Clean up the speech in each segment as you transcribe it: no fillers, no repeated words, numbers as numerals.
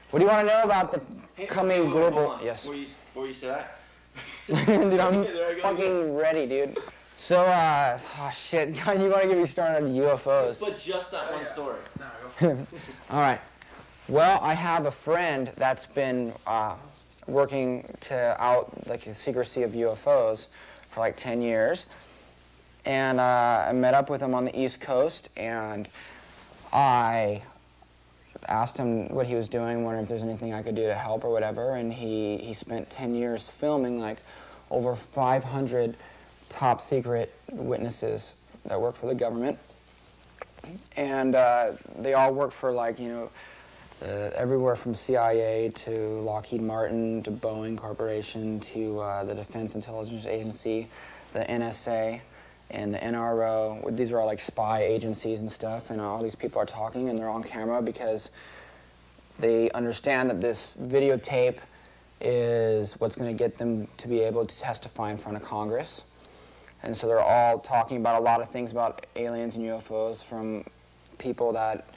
What do you want to know about the coming global... Yes. Before you say that. Dude, I'm fucking ready, dude. So, oh shit, you want to get me started on UFOs? But just that one story. All right. Well, I have a friend that's been working to out like the secrecy of UFOs for like 10 years. And I met up with him on the East Coast, and I asked him what he was doing, wondering if there's anything I could do to help or whatever. And he spent 10 years filming like over 500 top secret witnesses that work for the government. And they all work for like, you know, everywhere from CIA to Lockheed Martin to Boeing Corporation to the Defense Intelligence Agency, the NSA, and the NRO. These are all like spy agencies and stuff, and all these people are talking and they're on camera because they understand that this videotape is what's going to get them to be able to testify in front of Congress. And so they're all talking about a lot of things about aliens and UFOs, from people that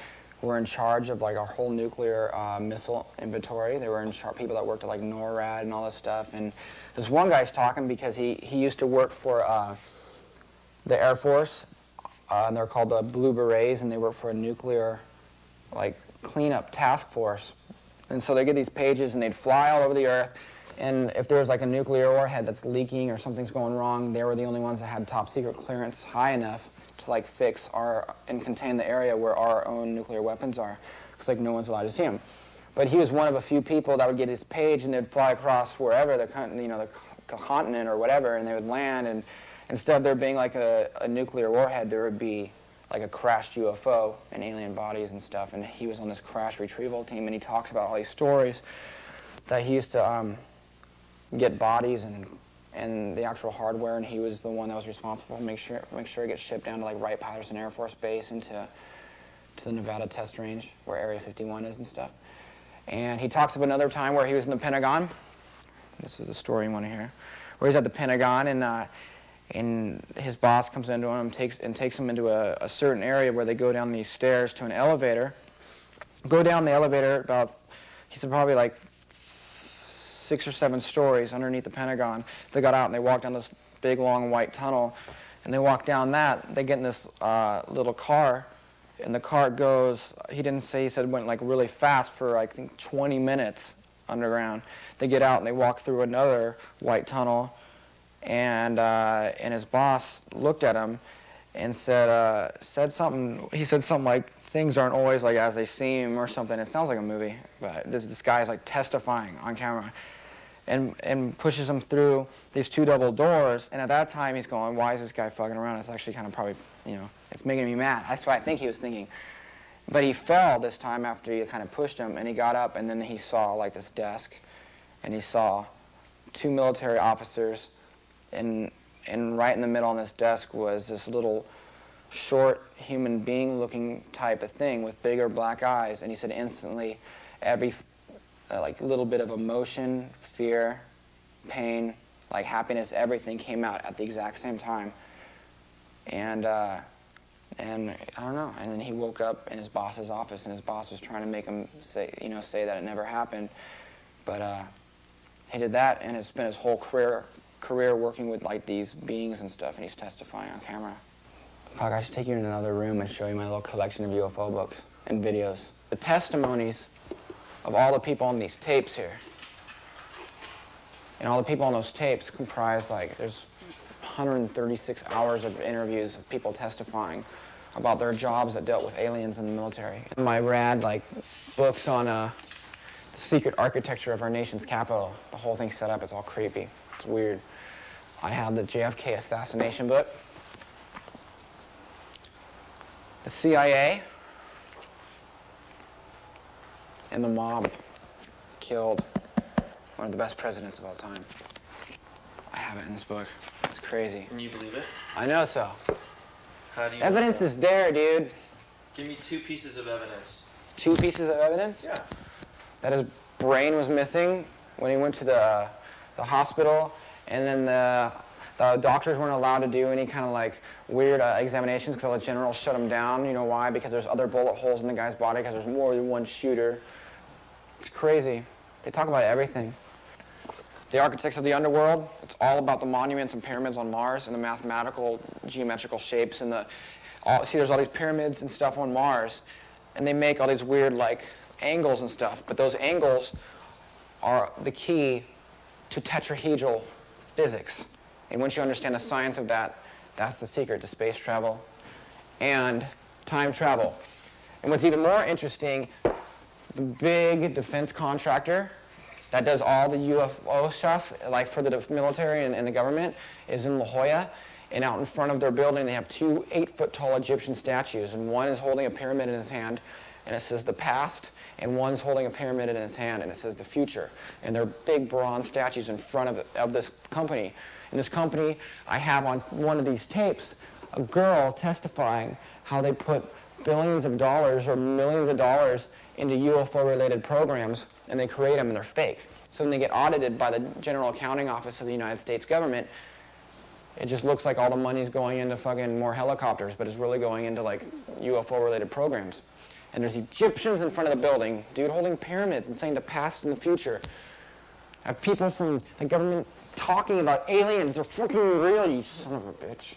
were in charge of like our whole nuclear missile inventory. They were in charge, people that worked at like NORAD and all this stuff. And this one guy's talking because he used to work for the Air Force, and they're called the Blue Berets, and they work for a nuclear like cleanup task force. And so they get these pages and they'd fly all over the earth, and if there was like a nuclear warhead that's leaking or something's going wrong, they were the only ones that had top secret clearance high enough to like fix and contain the area where our own nuclear weapons are, because like no one's allowed to see them. But he was one of a few people that would get his page and they'd fly across wherever the continent or whatever, and they would land, and instead of there being like a nuclear warhead, there would be like a crashed UFO and alien bodies and stuff. And he was on this crash retrieval team, and he talks about all these stories that he used to get bodies and the actual hardware, and he was the one that was responsible for make sure it gets shipped down to like Wright-Patterson Air Force Base and to the Nevada test range where Area 51 is and stuff. And he talks of another time where he was in the Pentagon. This is the story you want to hear. Where he's at the Pentagon, and his boss comes into him and takes him into a certain area where they go down these stairs to an elevator. Go down the elevator about, he said, probably like 6 or 7 stories underneath the Pentagon. They got out and they walked down this big long white tunnel, and they walk down that. They get in this little car, and the car goes, he didn't say, he said it went like really fast for I think 20 minutes underground. They get out and they walk through another white tunnel, and his boss looked at him and said something. He said something like, "Things aren't always like as they seem," or something. It sounds like a movie, but this guy's like testifying on camera, and pushes him through these 2 double doors. And at that time, he's going, "Why is this guy fucking around?" It's actually kind of probably, it's making me mad. That's what I think he was thinking. But he fell this time after he kind of pushed him, and he got up, and then he saw like this desk, and he saw 2 military officers. And right in the middle on this desk was this little short human being looking type of thing with bigger black eyes. And he said instantly every like little bit of emotion, fear, pain, like happiness, everything came out at the exact same time. And I don't know. And then he woke up in his boss's office, and his boss was trying to make him say that it never happened. But he did that, and has spent his whole career working with like these beings and stuff, and he's testifying on camera. Fuck, I should take you in another room and show you my little collection of UFO books and videos. The testimonies of all the people on these tapes here. And all the people on those tapes comprise like, there's 136 hours of interviews of people testifying about their jobs that dealt with aliens in the military. And my rad like books on the secret architecture of our nation's capital. The whole thing's set up, it's all creepy. It's weird. I have the JFK assassination book. The CIA and the mob killed one of the best presidents of all time. I have it in this book. It's crazy. Can you believe it? I know so. How do you Evidence is there, dude. Give me 2 pieces of evidence. 2 pieces of evidence? Yeah. That his brain was missing when he went to the hospital, and then the doctors weren't allowed to do any kind of like weird examinations because the generals shut him down. You know why? Because there's other bullet holes in the guy's body because there's more than one shooter. It's crazy. They talk about everything. The architects of the underworld, it's all about the monuments and pyramids on Mars and the mathematical, geometrical shapes and see, there's all these pyramids and stuff on Mars, and they make all these weird, like, angles and stuff, but those angles are the key to tetrahedral physics. And once you understand the science of that, that's the secret to space travel and time travel. And what's even more interesting, the big defense contractor that does all the UFO stuff, like for the military and the government, is in La Jolla. And out in front of their building, they have 2 8-foot-tall Egyptian statues. And one is holding a pyramid in his hand, and it says the past. And one's holding a pyramid in his hand, and it says the future. And they're big bronze statues in front of this company. In this company, I have on one of these tapes a girl testifying how they put billions of dollars or millions of dollars into UFO-related programs, and they create them, and they're fake. So when they get audited by the General Accounting Office of the United States government, it just looks like all the money's going into fucking more helicopters, but it's really going into, like, UFO-related programs. And there's Egyptians in front of the building, dude holding pyramids and saying the past and the future. I have people from the government talking about aliens. They're fucking real, you son of a bitch.